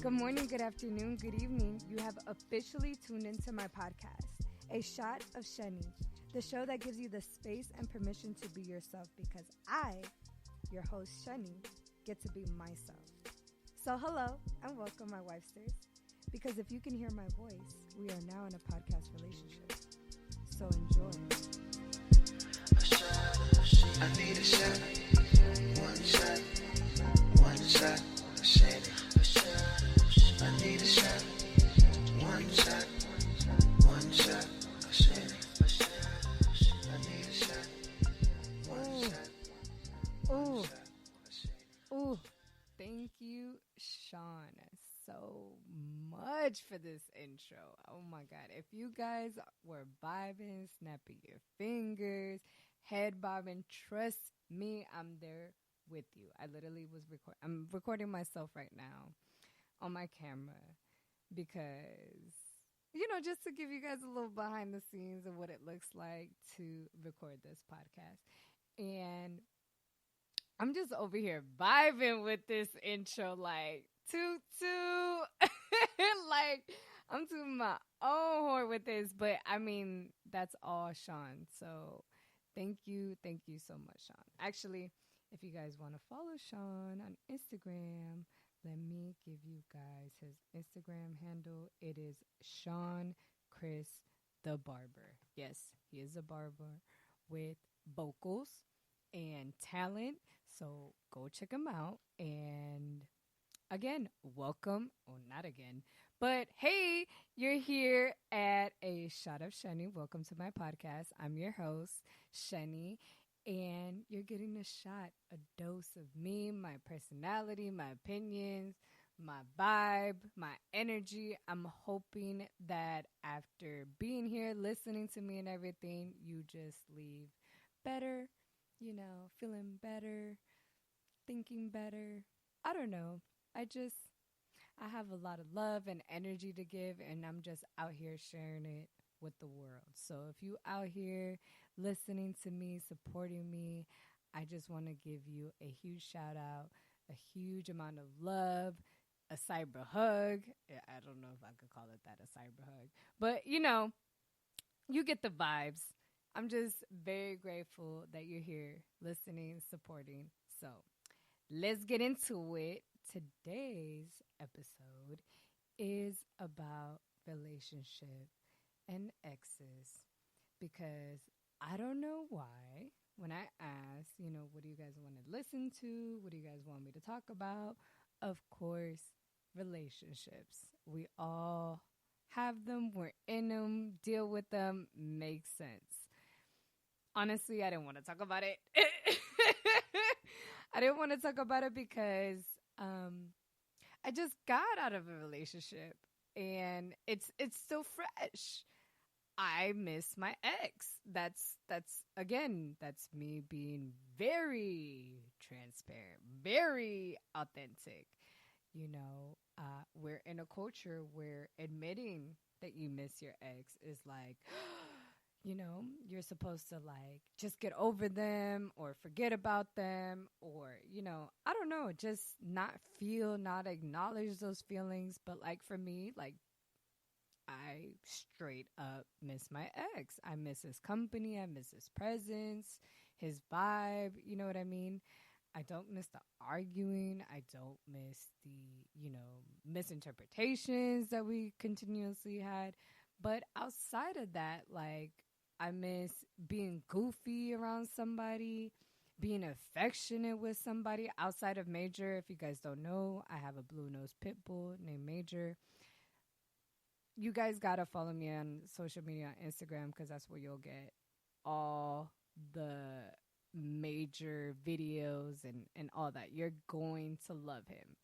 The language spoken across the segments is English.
Good morning, good afternoon, good evening. You have officially tuned into my podcast, A Shot of Shenny, the show that gives you the space and permission to be yourself because I, your host Shenny, get to be myself. So hello and welcome, my wifesters, because if you can hear my voice, we are now in a podcast relationship. So enjoy. I need a shot, one shot, of Shenny. I need a shot, one shot, of Shenny. I need a shot, one shot, Ooh. of Shenny. Ooh, thank you, Sean, so much for this intro. Oh my God. If you guys were vibing, snapping your fingers, head bobbing, trust me, I'm there with you. I literally was I'm recording myself right now on my camera because, just to give you guys a little behind the scenes of what it looks like to record this podcast. And I'm just over here vibing with this intro, like, toot toot. Like, I'm tooting my own horn with this, but I mean, that's all Sean. So thank you so much, Sean. Actually, if you guys want to follow Sean on Instagram, let me give you guys his Instagram handle. It is Sean Chris the Barber. Yes, he is a barber with vocals and talent. So go check him out. And again, welcome. Well, not again, but hey, you're here at A Shot of Shenny. Welcome to my podcast. I'm your host, Shenny, and you're getting a shot, a dose of me, my personality, my opinions, my vibe, my energy. I'm hoping that after being here, listening to me and everything, you just leave better, feeling better, thinking better. I don't know. I have a lot of love and energy to give, and I'm just out here sharing it with the world. So if you out here listening to me, supporting me, I just want to give you a huge shout out, a huge amount of love, a cyber hug. I don't know if I could call it that, a cyber hug. But, you get the vibes. I'm just very grateful that you're here listening, supporting. So let's get into it. Today's episode is about relationship and exes because I don't know why when I ask, what do you guys want to listen to? What do you guys want me to talk about? Of course, relationships. We all have them. We're in them. Deal with them. Makes sense. Honestly, I didn't want to talk about it. I didn't want to talk about it because I just got out of a relationship and it's still fresh. I miss my ex. That's me being very transparent, very authentic. We're in a culture where admitting that you miss your ex is like, you're supposed to like just get over them or forget about them or, I don't know, just not acknowledge those feelings. But like for me, like I straight up miss my ex. I miss his company. I miss his presence, his vibe. You know what I mean? I don't miss the arguing. I don't miss the, misinterpretations that we continuously had. But outside of that, like, I miss being goofy around somebody, being affectionate with somebody outside of Major. If you guys don't know, I have a blue-nosed pit bull named Major. You guys got to follow me on social media on Instagram because that's where you'll get all the Major videos and all that. You're going to love him.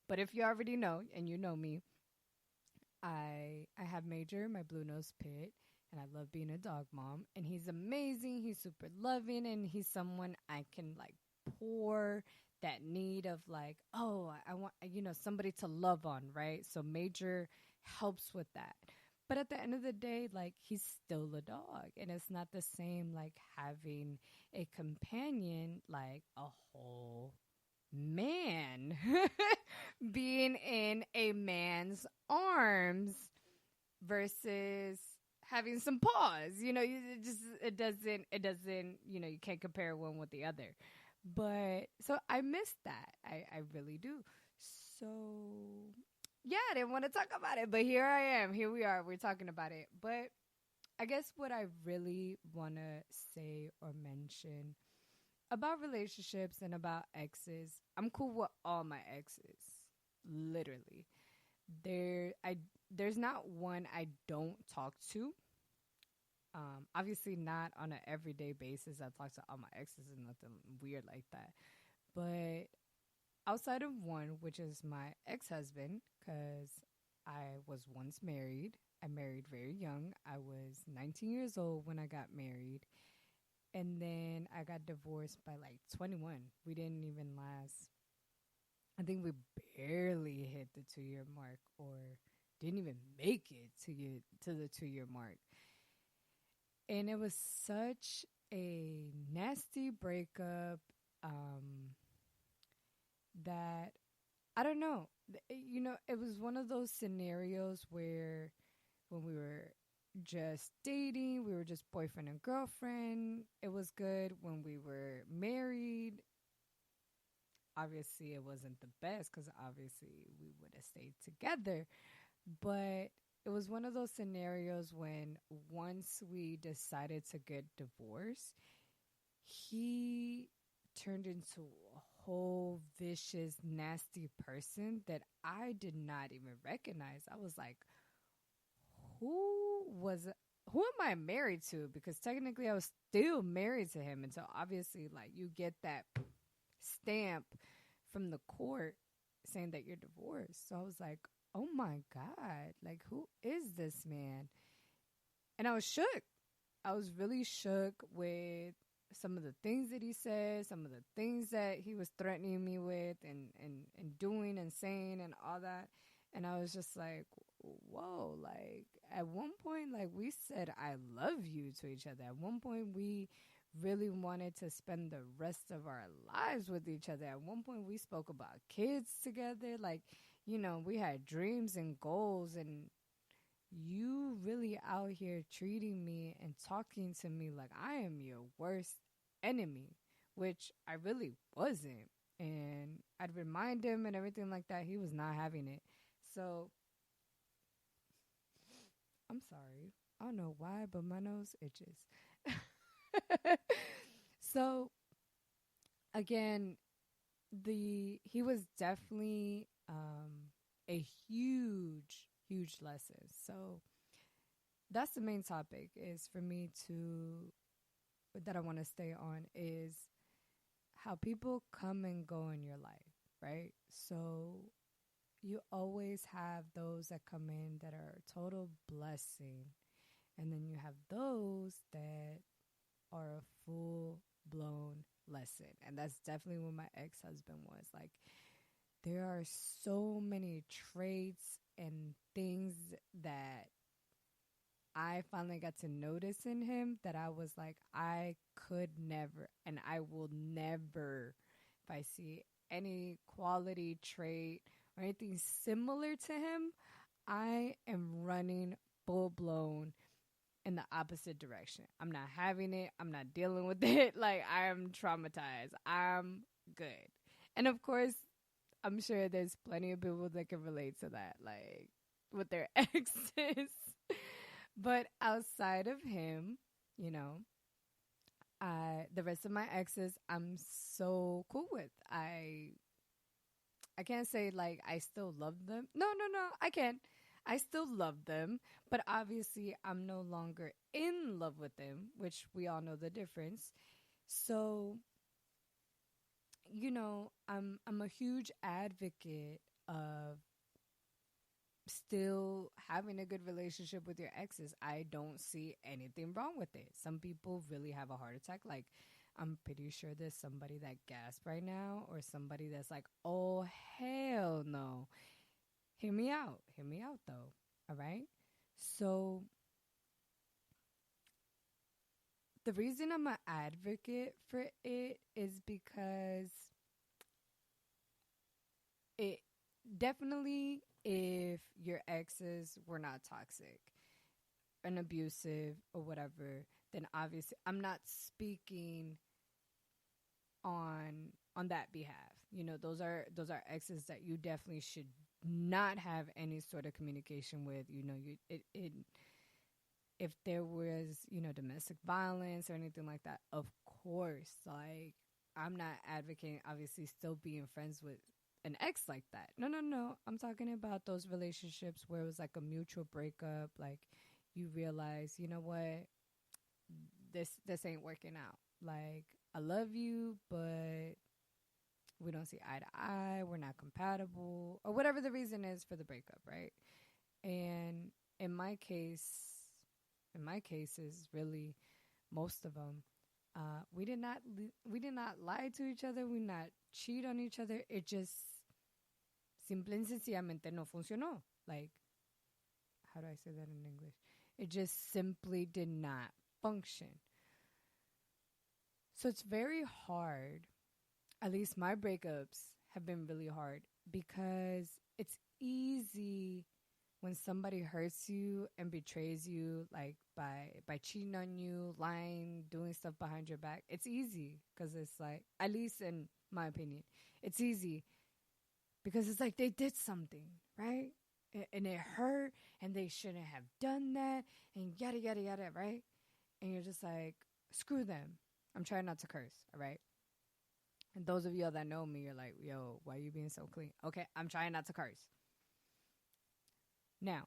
But if you already know, and you know me, I have Major, my blue-nosed pit, and I love being a dog mom. And he's amazing. He's super loving, and he's someone I can, like, pour that need of, like, oh, I want, somebody to love on, right? So Major helps with that. But at the end of the day, like, he's still a dog. And it's not the same, like, having a companion, like a whole man being in a man versus having some pause. You know, it doesn't, you can't compare one with the other. But so I miss that. I really do. So yeah, I didn't want to talk about it, but here I am. Here we are. We're talking about it. But I guess what I really want to say or mention about relationships and about exes, I'm cool with all my exes. Literally. There's not one I don't talk to. Obviously not on an everyday basis. I talk to all my exes and nothing weird like that. But outside of one, which is my ex-husband, because I was once married. I married very young. I was 19 years old when I got married. And then I got divorced by like 21. We didn't even last. I think we barely hit the 2 year mark or didn't even make it to the 2 year mark. And it was such a nasty breakup that I don't know. It was one of those scenarios where when we were just dating, we were just boyfriend and girlfriend. It was good. When we were married, obviously it wasn't the best because obviously we would have stayed together. But it was one of those scenarios when once we decided to get divorced, he turned into a whole vicious, nasty person that I did not even recognize. I was like, who am I married to? Because technically I was still married to him. And so obviously, like, you get that stamp from the court saying that you're divorced. So I was like, oh my God, like, who is this man? And I was shook. I was really shook with some of the things that he said, some of the things that he was threatening me with and doing and saying and all that. And I was just like, whoa, like, at one point, like, we said I love you to each other. At one point, we really wanted to spend the rest of our lives with each other. At one point, we spoke about kids together. Like, we had dreams and goals, and you really out here treating me and talking to me like I am your worst enemy, which I really wasn't. And I'd remind him and everything like that. He was not having it. So, I'm sorry. I don't know why, but my nose itches. So, again, he was definitely a huge lesson. So, that's the main topic is for me that I want to stay on is how people come and go in your life, right? So, you always have those that come in that are a total blessing. And then you have those that are a full blown lesson. And that's definitely what my ex-husband was. Like, there are so many traits and things that I finally got to notice in him that I was like, I could never, and I will never, if I see any quality trait or anything similar to him, I am running full blown in the opposite direction. I'm not having it. I'm not dealing with it. Like, I am traumatized. I'm good. And of course, I'm sure there's plenty of people that can relate to that, like with their exes. But outside of him, the rest of my exes, I'm so cool with. I can't say like I still love them. No, I can't. I still love them, but obviously I'm no longer in love with them, which we all know the difference. So, I'm a huge advocate of still having a good relationship with your exes. I don't see anything wrong with it. Some people really have a heart attack. Like, I'm pretty sure there's somebody that gasped right now or somebody that's like, oh, hell no. Hear me out. Hear me out, though. All right? So, the reason I'm an advocate for it is because it definitely, if your exes were not toxic, an abusive or whatever, then obviously I'm not speaking on that behalf. You know, those are exes that you definitely should not have any sort of communication with. You know, it if there was, you know, domestic violence or anything like that, of course, like I'm not advocating obviously still being friends with an ex like that. No, no, no. I'm talking about those relationships where it was like a mutual breakup, like you realize, you know what, this ain't working out. Like I love you, but we don't see eye to eye, we're not compatible, or whatever the reason is for the breakup, right? And in my case, in my cases, really, most of them, we did not lie to each other, we did not cheat on each other. It just simple y sencillamente no funcionó. Like, how do I say that in English? It just simply did not function. So it's very hard. At least my breakups have been really hard because it's easy when somebody hurts you and betrays you, like by cheating on you, lying, doing stuff behind your back. It's easy because it's like, at least in my opinion, it's easy because it's like they did something, right? And it hurt and they shouldn't have done that and yada, yada, yada, right? And you're just like, screw them. I'm trying not to curse, all right? And those of you that know me, you're like, yo, why are you being so clean? Okay, I'm trying not to curse. Now,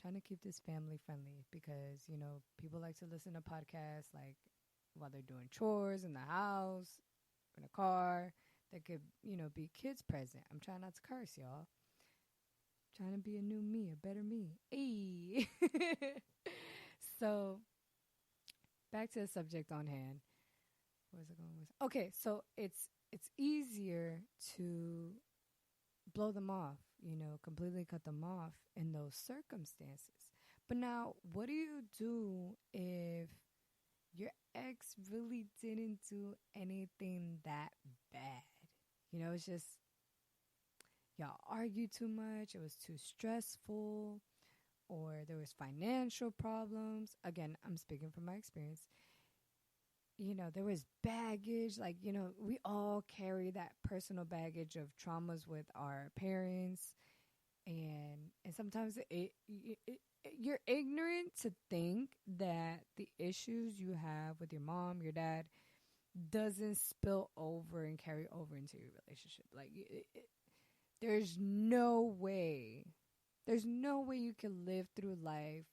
trying to keep this family friendly because, you know, people like to listen to podcasts like while they're doing chores in the house, in a car. There could, you know, be kids present. I'm trying not to curse, y'all. Trying to be a new me, a better me. Hey. So, back to the subject on hand. Where's it going with? Okay, so it's easier to blow them off, you know, completely cut them off in those circumstances. But now, what do you do if your ex really didn't do anything that bad? You know, it's just y'all argue too much, it was too stressful, or there was financial problems. Again, I'm speaking from my experience. You know, there was baggage, like, you know, we all carry that personal baggage of traumas with our parents, and sometimes you're ignorant to think that the issues you have with your mom, your dad, doesn't spill over and carry over into your relationship. Like, there's no way, you can live through life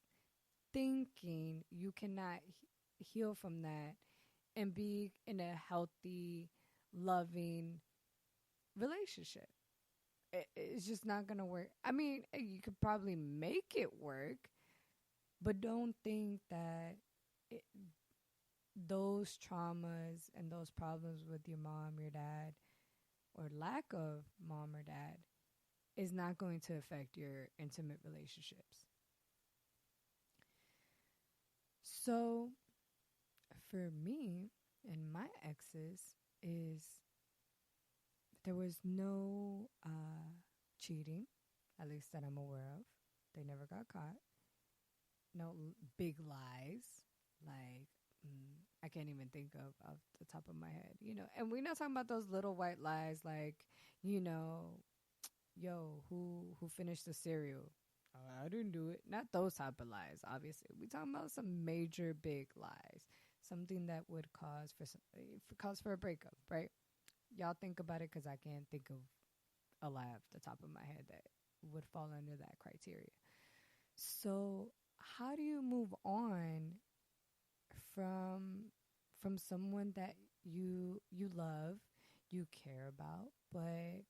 thinking you cannot heal from that and be in a healthy, loving relationship. It's just not going to work. I mean, you could probably make it work, but don't think that it, those traumas and those problems with your mom, your dad, or lack of mom or dad is not going to affect your intimate relationships. So, for me and my exes is there was no cheating, at least that I'm aware of. They never got caught. No big lies, like I can't even think of off the top of my head, you know. And we're not talking about those little white lies, like, you know, yo, who finished the cereal? I didn't do it. Not those type of lies. Obviously, we talking about some major big lies, something that would cause for a breakup, right? Y'all think about it because I can't think of a lie off the top of my head that would fall under that criteria. So, how do you move on from someone that you love, you care about, but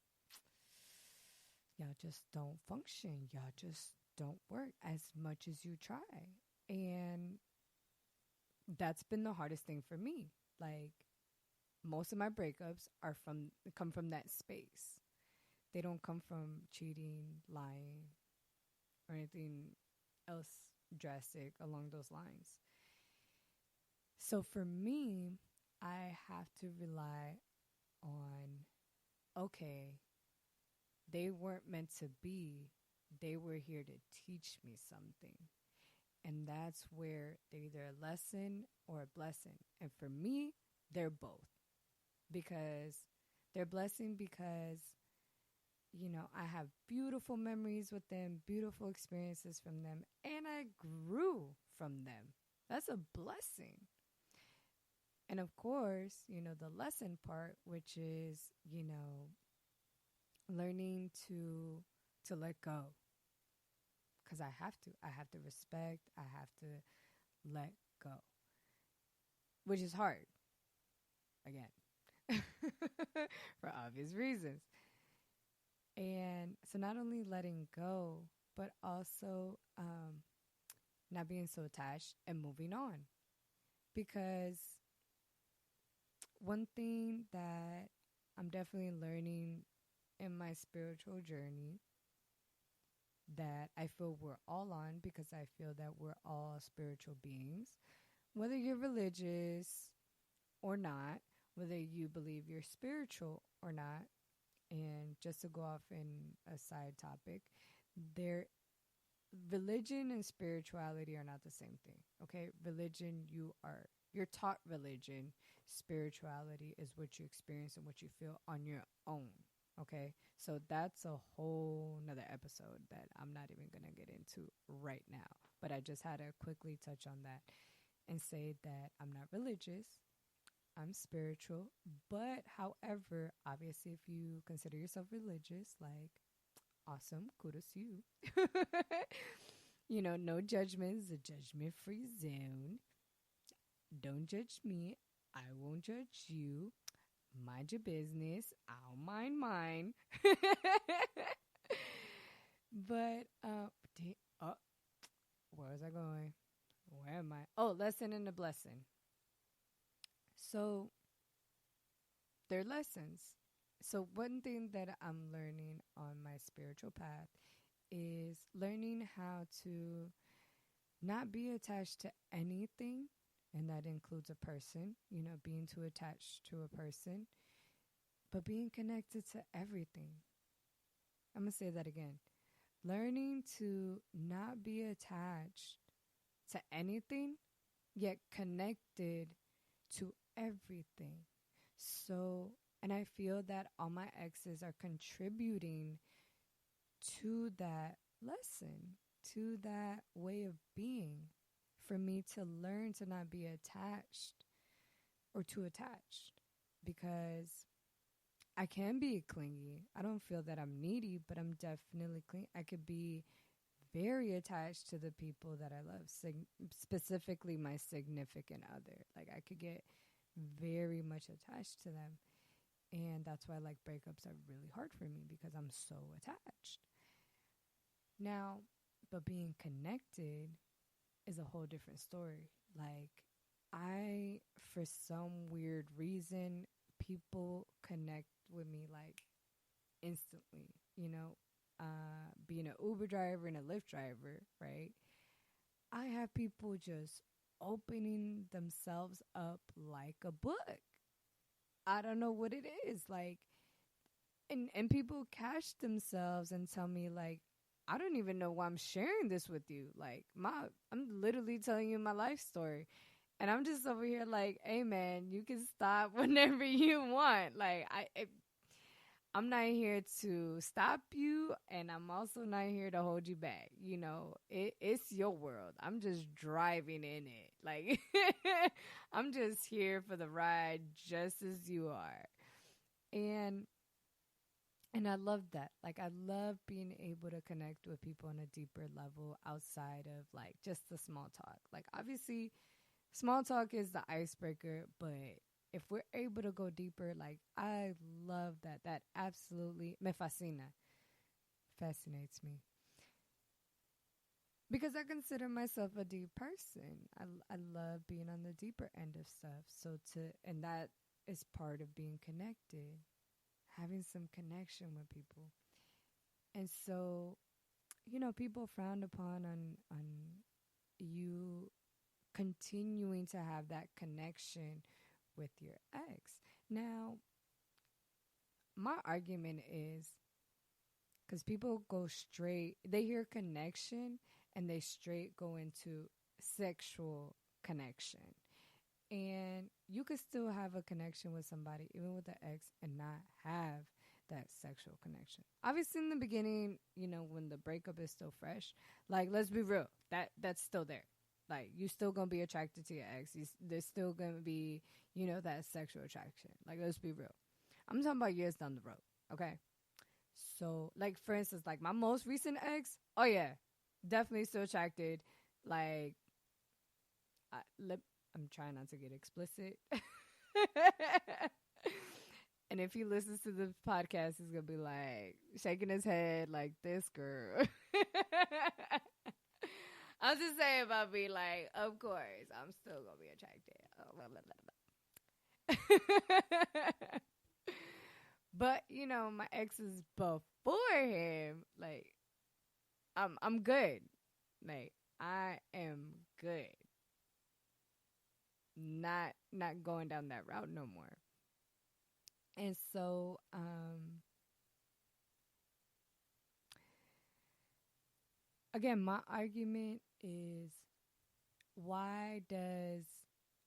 y'all just don't function. Y'all just don't work as much as you try. And that's been the hardest thing for me. Like, most of my breakups come from that space. They don't come from cheating, lying, or anything else drastic along those lines. So for me, I have to rely on, okay, they weren't meant to be. They were here to teach me something. And that's where they're either a lesson or a blessing. And for me, they're both. Because they're blessing because, I have beautiful memories with them, beautiful experiences from them, and I grew from them. That's a blessing. And of course, the lesson part, which is, learning to let go. Because I have to respect, I have to let go, which is hard, again, for obvious reasons. And so not only letting go, but also not being so attached and moving on. Because one thing that I'm definitely learning in my spiritual journey that I feel we're all on, because I feel that we're all spiritual beings, whether you're religious or not, whether you believe you're spiritual or not. And just to go off in a side topic, there religion and spirituality are not the same thing. Okay? Religion, you're taught religion. Spirituality is what you experience and what you feel on your own. Okay? So that's a whole nother episode that I'm not even gonna get into right now. But I just had to quickly touch on that and say that I'm not religious. I'm spiritual, but however, obviously, if you consider yourself religious, like, awesome, kudos to you. No judgment is a judgment-free zone. Don't judge me. I won't judge you. Mind your business. I'll mind mine. But, where was I going? Where am I? Oh, lesson and a blessing. So, they're lessons. So, one thing that I'm learning on my spiritual path is learning how to not be attached to anything, and that includes a person, being too attached to a person, but being connected to everything. I'm going to say that again. Learning to not be attached to anything, yet connected to everything. So, and I feel that all my exes are contributing to that lesson, to that way of being, for me to learn to not be attached or too attached, because I can be clingy. I don't feel that I'm needy, but I'm definitely clingy. I could be very attached to the people that I love, specifically my significant other. Like, I could get very much attached to them. And that's why, like, breakups are really hard for me, because I'm so attached. Now, but being connected is a whole different story. Like, for some weird reason, people connect with me, like, instantly, being an Uber driver and a Lyft driver, right? I have people just opening themselves up like a book. I don't know what it is. Like, and people catch themselves and tell me, like, I don't even know why I'm sharing this with you. Like, I'm literally telling you my life story. And I'm just over here like, hey man, you can stop whenever you want. Like, I'm not here to stop you, and I'm also not here to hold you back. It's your world. I'm just driving in it. Like, I'm just here for the ride, just as you are. And I love that. Like, I love being able to connect with people on a deeper level outside of, like, just the small talk. Like, obviously, small talk is the icebreaker, but if we're able to go deeper, like, I love that. That absolutely me fascina. Fascinates me. Because I consider myself a deep person. I love being on the deeper end of stuff. And that is part of being connected. Having some connection with people. And so, people frowned upon on you continuing to have that connection with your ex. Now, my argument is, because people go straight, they hear connection and they straight go into sexual connection. And you could still have a connection with somebody, even with the ex, and not have that sexual connection. Obviously, in the beginning, when the breakup is still fresh, like, let's be real, that's still there. Like, you still gonna be attracted to your ex. There's still gonna be, that sexual attraction. Like, let's be real. I'm talking about years down the road, okay? So, like, for instance, like, my most recent ex, oh, yeah, definitely still attracted. Like, I'm trying not to get explicit. And if he listens to the podcast, he's going to be, like, shaking his head like, this girl. I'm just saying about me, like, of course, I'm still going to be attracted. But, my exes before him, like, I'm good. Like, I am good. Not going down that route no more. And so, again, my argument is why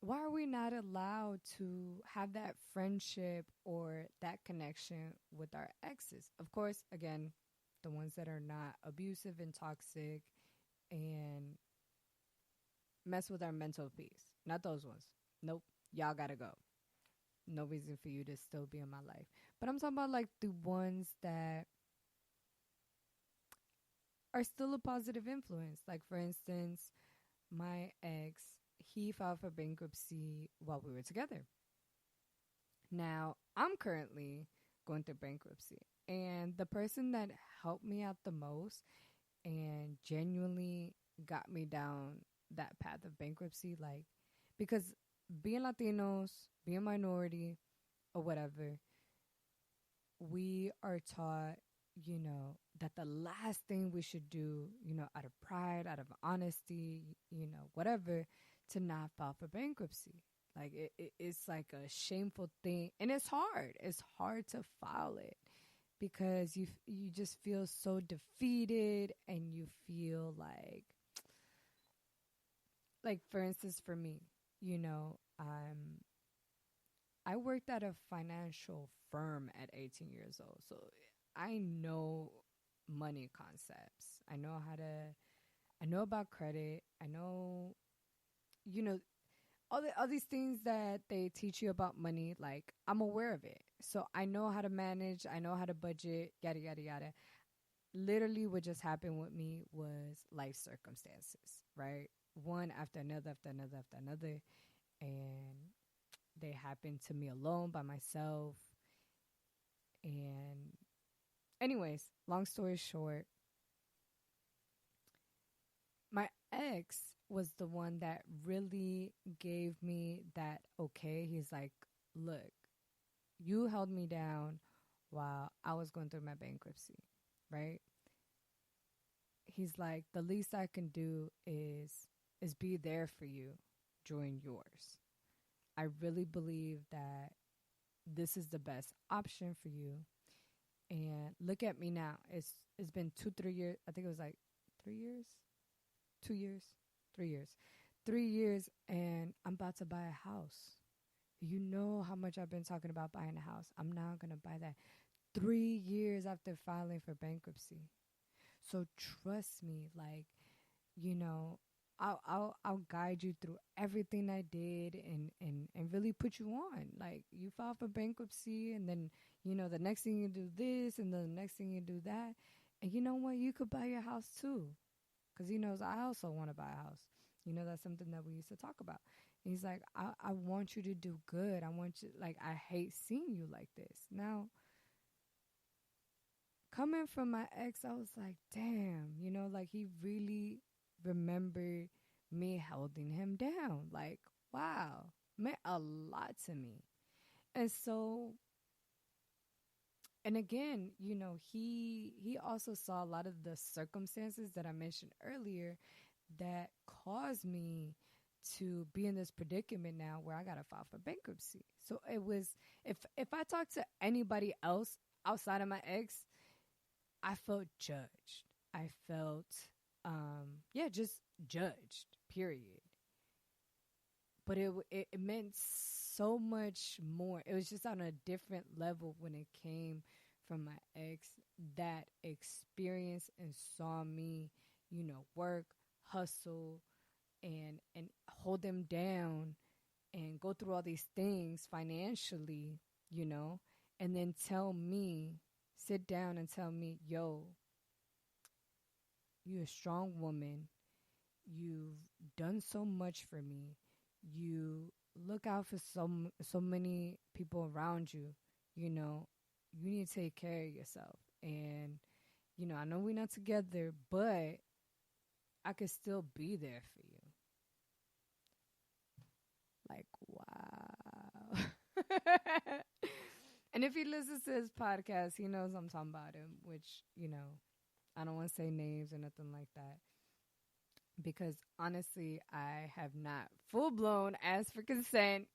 are we not allowed to have that friendship or that connection with our exes? Of course, again, the ones that are not abusive and toxic and mess with our mental peace. Not those ones. Nope. Y'all gotta go. No reason for you to still be in my life. But I'm talking about, like, the ones that are still a positive influence. Like, for instance, my ex, he filed for bankruptcy while we were together. Now, I'm currently going through bankruptcy. And the person that helped me out the most and genuinely got me down that path of bankruptcy, like, because being Latinos, being minority, or whatever, we are taught, that the last thing we should do, out of pride, out of honesty, whatever, to not file for bankruptcy. Like, it's like a shameful thing. And it's hard. It's hard to file it because you just feel so defeated, and you feel like, for instance, for me, I worked at a financial firm at 18 years old. So I know money concepts. I know about credit. I know, all these things that they teach you about money. Like, I'm aware of it. So I know how to manage. I know how to budget, yada, yada, yada. Literally what just happened with me was life circumstances, right? One after another, after another, after another. And they happened to me alone by myself. And anyways, long story short, my ex was the one that really gave me that okay. He's like, look, you held me down while I was going through my bankruptcy, right? He's like, the least I can do is be there for you during yours. I really believe that this is the best option for you. And look at me now. It's been 2-3 years. I think it was like 3 years, 2 years, 3 years, 3 years, and I'm about to buy a house. You know how much I've been talking about buying a house. I'm now gonna buy that 3 years after filing for bankruptcy. So trust me, like, I'll guide you through everything I did and really put you on. Like, you file for bankruptcy, and then, the next thing you do this, and then the next thing you do that. And you know what? You could buy your house too. Because he knows I also want to buy a house. That's something that we used to talk about. And he's like, I want you to do good. I want you, like, I hate seeing you like this. Now, coming from my ex, I was like, damn, like, he really remembered me holding him down. Like, wow, meant a lot to me. And so, and again, he also saw a lot of the circumstances that I mentioned earlier that caused me to be in this predicament now where I gotta file for bankruptcy. So it was, if I talk to anybody else outside of my ex, I felt judged. I felt yeah, just judged, period. But it meant so much more. It was just on a different level when it came from my ex that experienced and saw me, work, hustle, and hold them down and go through all these things financially, and then sit down and tell me, yo, you're a strong woman. You've done so much for me. You look out for so many people around you. You need to take care of yourself. And I know we're not together, but I could still be there for you. Like, wow. And if he listens to his podcast, he knows I'm talking about him, which, I don't want to say names or nothing like that. Because honestly, I have not full blown asked for consent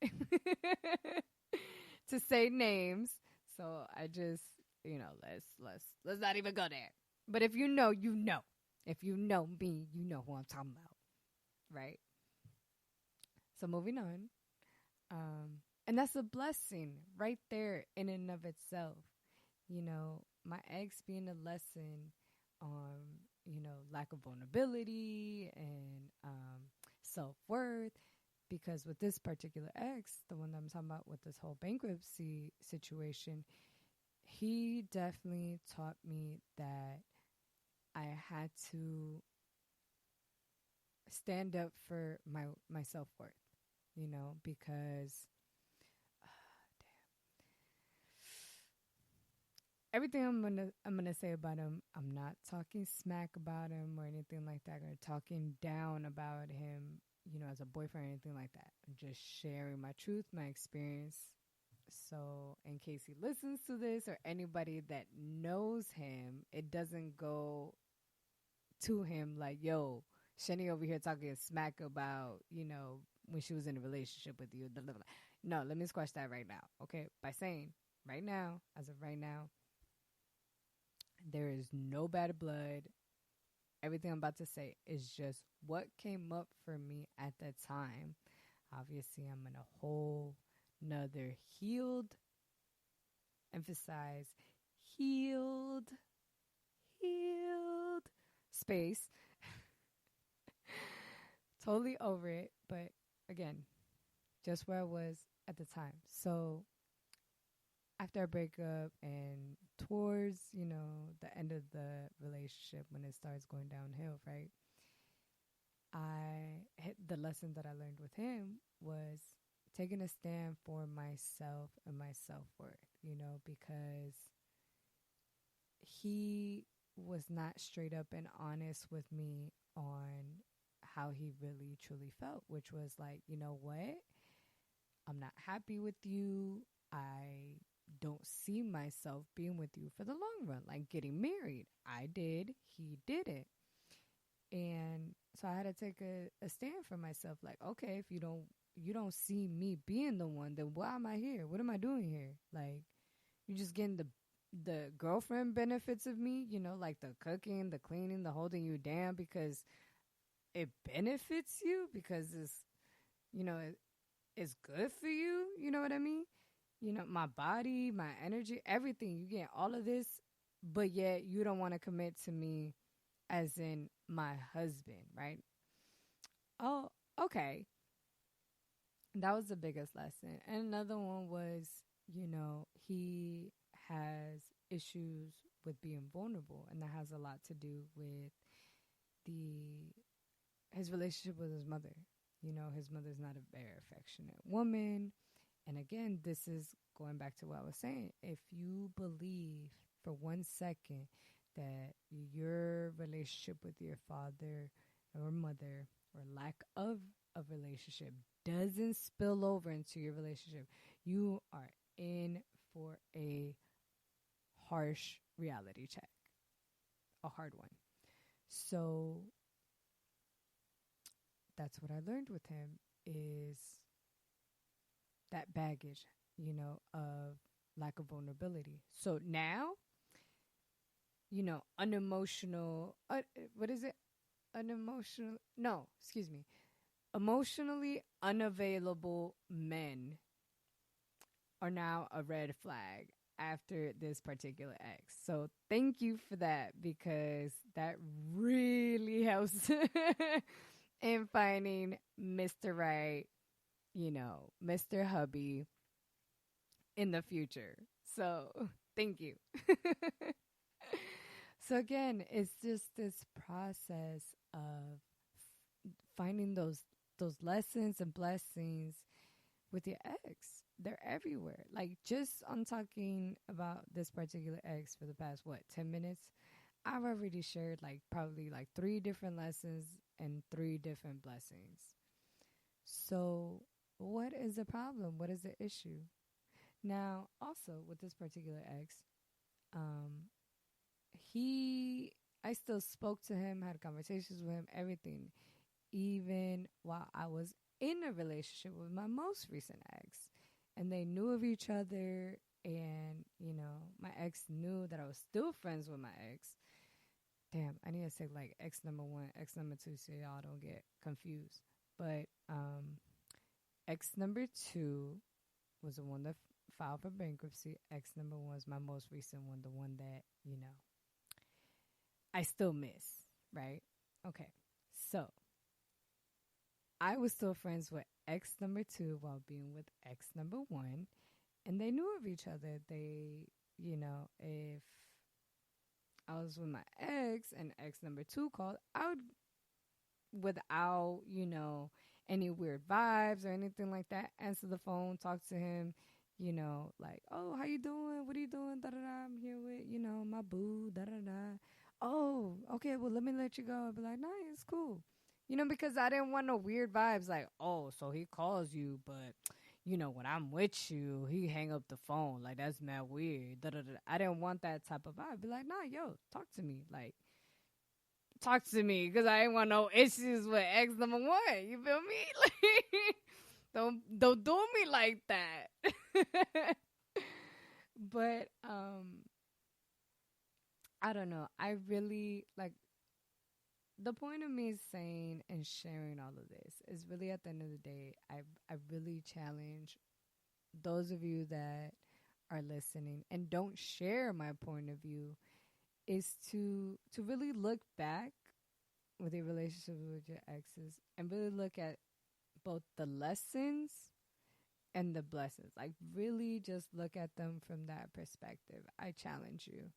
to say names. So I just, let's not even go there. But if you know, you know. If you know me, you know who I'm talking about. Right? So moving on. And that's a blessing right there in and of itself. My ex being a lesson on, lack of vulnerability and self-worth. Because with this particular ex, the one that I'm talking about with this whole bankruptcy situation, he definitely taught me that I had to stand up for my self-worth, because everything I'm gonna say about him, I'm not talking smack about him or anything like that, or talking down about him, as a boyfriend or anything like that. I'm just sharing my truth, my experience. So in case he listens to this or anybody that knows him, it doesn't go to him like, yo, Shenny over here talking smack about, when she was in a relationship with you. Blah, blah, blah. No, let me squash that right now. Okay. By saying right now, as of right now, there is no bad blood. Everything I'm about to say is just what came up for me at that time. Obviously, I'm in a whole nother emphasize healed space. Totally over it. But again, just where I was at the time. So after a breakup and towards, the end of the relationship, when it starts going downhill, right? The lesson that I learned with him was taking a stand for myself and my self-worth, because he was not straight up and honest with me on how he really truly felt, which was like, you know what? I'm not happy with you. I don't see myself being with you for the long run, like getting married. I did. He didn't. And so I had to take a stand for myself. Like, okay, if you don't see me being the one, then why am I here? What am I doing here? Like, you're just getting the girlfriend benefits of me, like the cooking, the cleaning, the holding you down because it benefits you, because it's good for you. You know what I mean? My body, my energy, everything. You get all of this, but yet you don't want to commit to me as in my husband, right? Oh, okay. That was the biggest lesson. And another one was, he has issues with being vulnerable, and that has a lot to do with his relationship with his mother. His mother's not a very affectionate woman. And again, this is going back to what I was saying. If you believe for 1 second that your relationship with your father or mother, or lack of a relationship, doesn't spill over into your relationship, you are in for a harsh reality check, a hard one. So that's what I learned with him, is that baggage, of lack of vulnerability. So now, unemotional, what is it? unemotional. No, excuse me. Emotionally unavailable men are now a red flag after this particular ex. So thank you for that because that really helps in finding Mr. Right, Mr. Hubby in the future. So thank you. So again, it's just this process of finding those lessons and blessings with your ex. They're everywhere. Like, just I'm talking about this particular ex for the past 10 minutes. I've already shared like probably like 3 different lessons and 3 different blessings. So what is the problem? What is the issue? Now, also with this particular ex, um, I still spoke to him, had conversations with him, everything, even while I was in a relationship with my most recent ex. And they knew of each other, and, my ex knew that I was still friends with my ex. Damn, I need to say like ex number 1, ex number 2, so y'all don't get confused. But ex number 2 was the one that filed for bankruptcy. Ex number 1 is my most recent one, the one that, I still miss, right? Okay, so I was still friends with ex number 2 while being with ex number 1, and they knew of each other. They, if I was with my ex and ex number 2 called, I would, without, any weird vibes or anything like that, answer the phone, talk to him, like, oh, how you doing? What are you doing? Da da da. I'm here with, my boo. Da da da. Oh, okay. Well, let me let you go. I'd be like, nah, it's cool. Because I didn't want no weird vibes. Like, oh, so he calls you, but when I'm with you, he hang up the phone. Like, that's mad weird. Da da da. I didn't want that type of vibe. I'd be like, nah, yo, talk to me. Like, talk to me, because I ain't want no issues with ex number 1. You feel me? Like, don't do me like that. But I don't know. I really like, the point of me saying and sharing all of this is really, at the end of the day, I really challenge those of you that are listening and don't share my point of view, is to really look back with your relationship with your exes and really look at both the lessons and the blessings. Like, really just look at them from that perspective. I challenge you.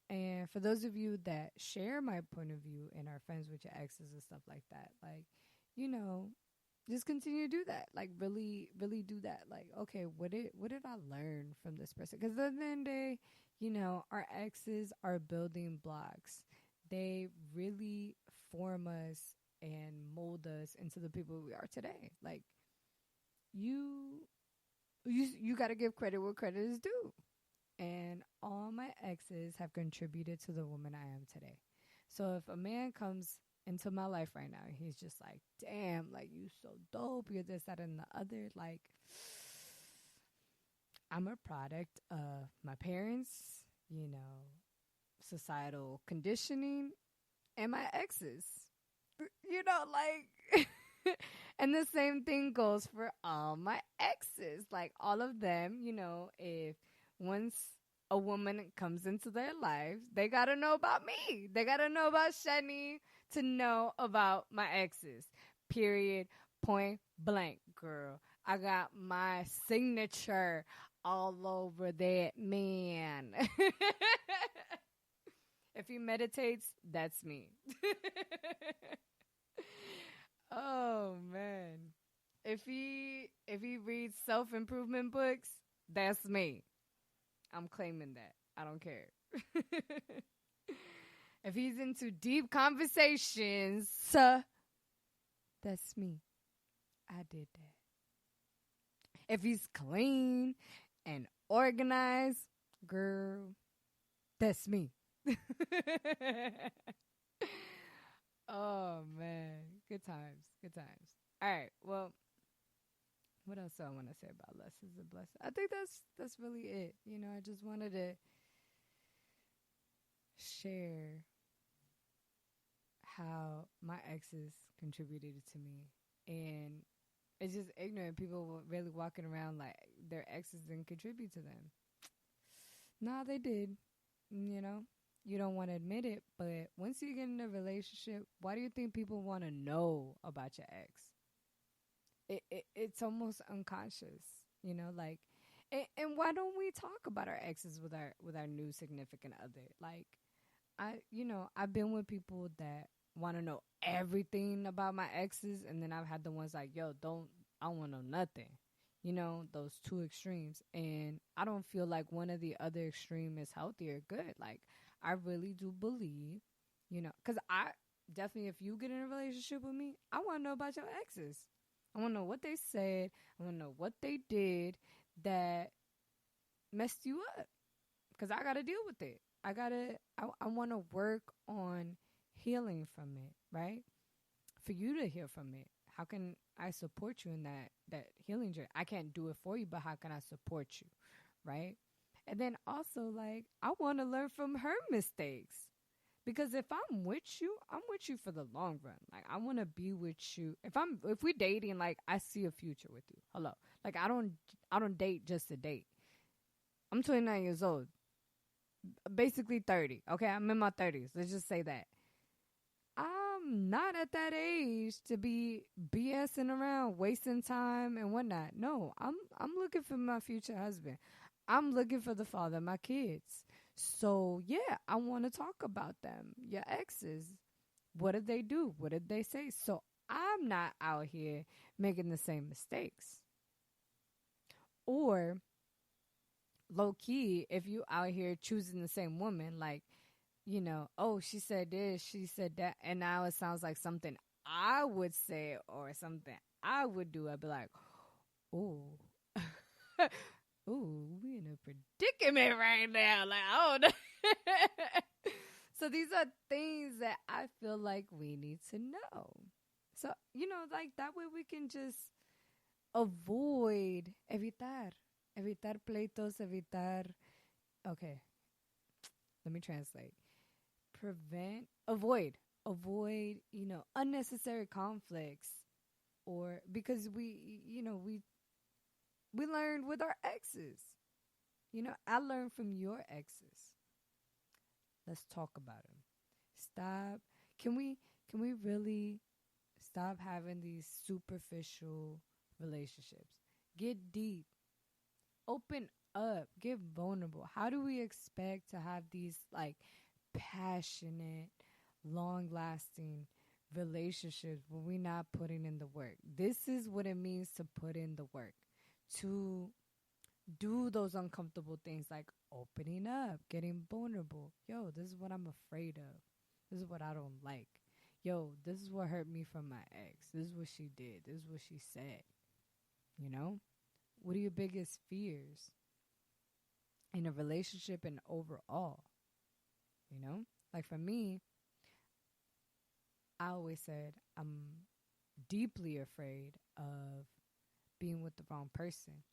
And for those of you that share my point of view and are friends with your exes and stuff like that, like, just continue to do that. Like, really, really do that. Like, okay, what did I learn from this person? Because at the end of the day, our exes are building blocks. They really form us and mold us into the people we are today. Like, you got to give credit where credit is due. And all my exes have contributed to the woman I am today. So if a man comes into my life right now, he's just like, damn, like, you so dope, you're this, that, and the other. Like, I'm a product of my parents, societal conditioning, and my exes. Like, and the same thing goes for all my exes. Like, all of them, if once a woman comes into their lives, they got to know about me. They got to know about Shenny to know about my exes. Period. Point blank, girl. I got my signature all over that man. If he meditates, that's me. Oh man. If he reads self-improvement books, that's me. I'm claiming that. I don't care. If he's into deep conversations, that's me. I did that. If he's clean and organized, girl, that's me. Oh man, good times, good times. All right, well, what else do I want to say about lessons and blessings? I think that's really it. I just wanted to share how my exes contributed to me, and it's just ignorant people really walking around like their exes didn't contribute to them. Nah, they did. You know, you don't want to admit it, but once you get in a relationship, why do you think people want to know about your ex? It's almost unconscious, like, and why don't we talk about our exes with our new significant other? Like, I've been with people that want to know everything about my exes, and then I've had the ones like, yo, I don't want to know nothing. Those two extremes. And I don't feel like one of the other extreme is healthy or good. Like, I really do believe, because I definitely, if you get in a relationship with me, I want to know about your exes. I want to know what they said. I want to know what they did that messed you up, because I got to deal with it. I want to work on healing from it, right? For you to heal from it. How can I support you in that healing journey? I can't do it for you, but how can I support you, right? And then also, like, I want to learn from her mistakes, because if I'm with you for the long run. Like, I want to be with you. If we're dating, like, I see a future with you. Hello, like, I don't date just to date. I'm 29 years old, basically 30. Okay, I'm in my 30s. Let's just say that. I'm not at that age to be BSing around, wasting time and whatnot. No, I'm looking for my future husband. I'm looking for the father of my kids. So yeah, I want to talk about them. Your exes. What did they do? What did they say? So I'm not out here making the same mistakes. Or low key, if you out here choosing the same woman, like, oh, she said this, she said that, and now it sounds like something I would say or something I would do. I'd be like, ooh, ooh, we in a predicament right now. Like, oh, so these are things that I feel like we need to know. So, like, that way we can just avoid, evitar pleitos, okay, let me translate. Avoid, unnecessary conflicts, or because we learned with our exes. I learned from your exes. Let's talk about them. Stop. Can we really stop having these superficial relationships? Get deep. Open up. Get vulnerable. How do we expect to have these, like, passionate, long-lasting relationships when we're not putting in the work? This is what it means to put in the work, to do those uncomfortable things, like opening up, getting vulnerable. Yo, this is what I'm afraid of. This is what I don't like. Yo, this is what hurt me from my ex. This is what she did. This is what she said. What are your biggest fears in a relationship and overall? Like, for me, I always said I'm deeply afraid of being with the wrong person.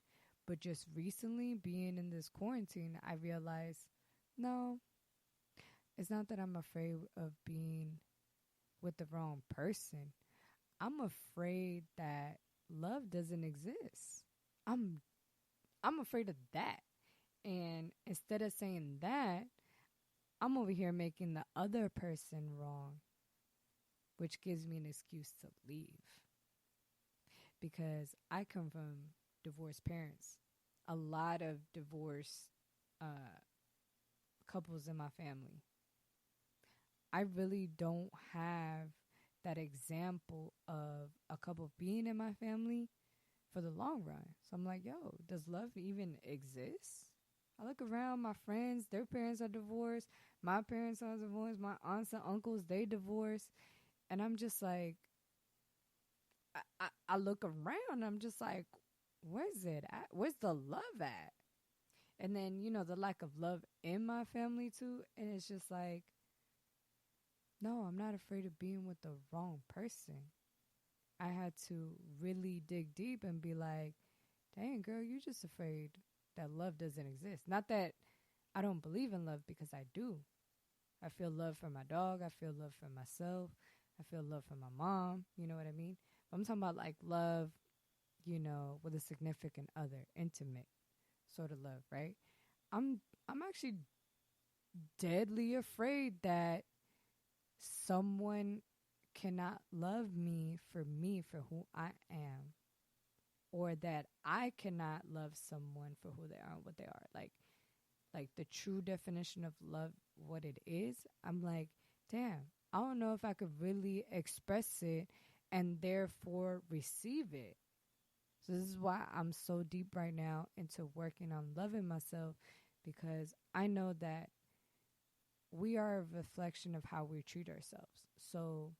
But just recently, being in this quarantine, I realized, no, it's not that I'm afraid of being with the wrong person. I'm afraid that love doesn't exist. I'm afraid of that. And instead of saying that, I'm over here making the other person wrong, which gives me an excuse to leave. Because I come from divorced parents. A lot of divorced couples in my family. I really don't have that example of a couple being in my family for the long run. So I'm like, yo, does love even exist? I look around, my friends, their parents are divorced. My parents are divorced. My aunts and uncles, they divorced. And I'm just like, I look around, I'm just like, where's it at? Where's the love at? And then, the lack of love in my family too. And it's just like, no, I'm not afraid of being with the wrong person. I had to really dig deep and be like, dang, girl, you're just afraid that love doesn't exist. Not that I don't believe in love, because I do. I feel love for my dog. I feel love for myself. I feel love from my mom. You know what I mean? But I'm talking about like love, with a significant other, intimate sort of love, right? I'm actually deadly afraid that someone cannot love me for who I am, or that I cannot love someone for who they are and what they are. Like the true definition of love, what it is. I'm like, damn, I don't know if I could really express it and therefore receive it. So this is why I'm so deep right now into working on loving myself, because I know that we are a reflection of how we treat ourselves. So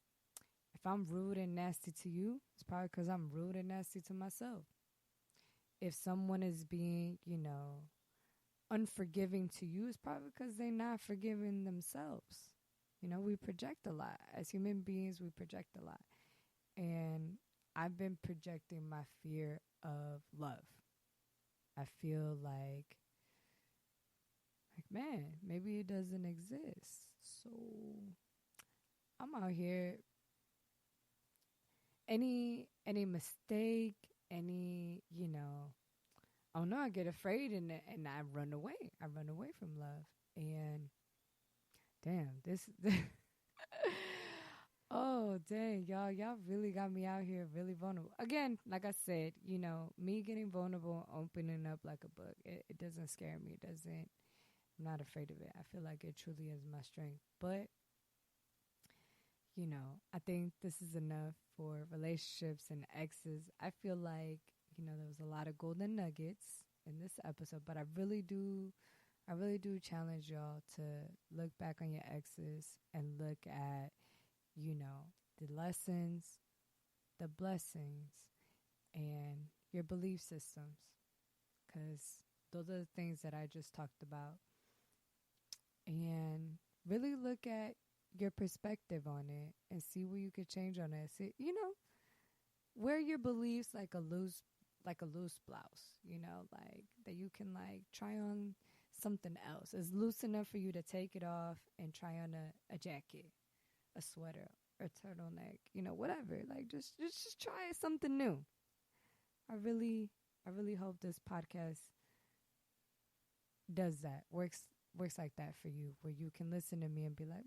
if I'm rude and nasty to you, it's probably because I'm rude and nasty to myself. If someone is being, unforgiving to you, it's probably because they're not forgiving themselves. We project a lot. As human beings, we project a lot. And I've been projecting my fear of love. I feel like, man, maybe it doesn't exist. So I'm out here. Any mistake, I don't know, I get afraid and I run away. I run away from love. And damn, this oh dang, y'all really got me out here really vulnerable. Again, like I said, me getting vulnerable, opening up like a book, it doesn't scare me. It doesn't I'm not afraid of it. I feel like it truly is my strength. But, I think this is enough for relationships and exes. I feel like, there was a lot of golden nuggets in this episode, but I really do challenge y'all to look back on your exes and look at, the lessons, the blessings, and your belief systems. Because those are the things that I just talked about. And really look at your perspective on it and see where you could change on it. See, wear your beliefs like a loose blouse, like that you can like try on something else. It's loose enough for you to take it off and try on a jacket, a sweater, or turtleneck, whatever. Like just try something new. I really hope this podcast does that. Works like that for you, where you can listen to me and be like,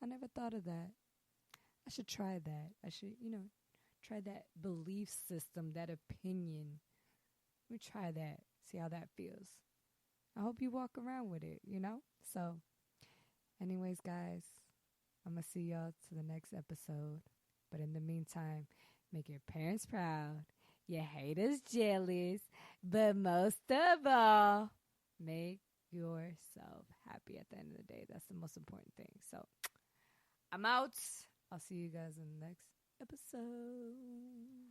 I never thought of that. I should try that. I should, try that belief system, that opinion. Let me try that. See how that feels. I hope you walk around with it, So, anyways, guys, I'm going to see y'all to the next episode. But in the meantime, make your parents proud, your haters jealous, but most of all, make yourself happy at the end of the day. That's the most important thing. So, I'm out. I'll see you guys in the next episode.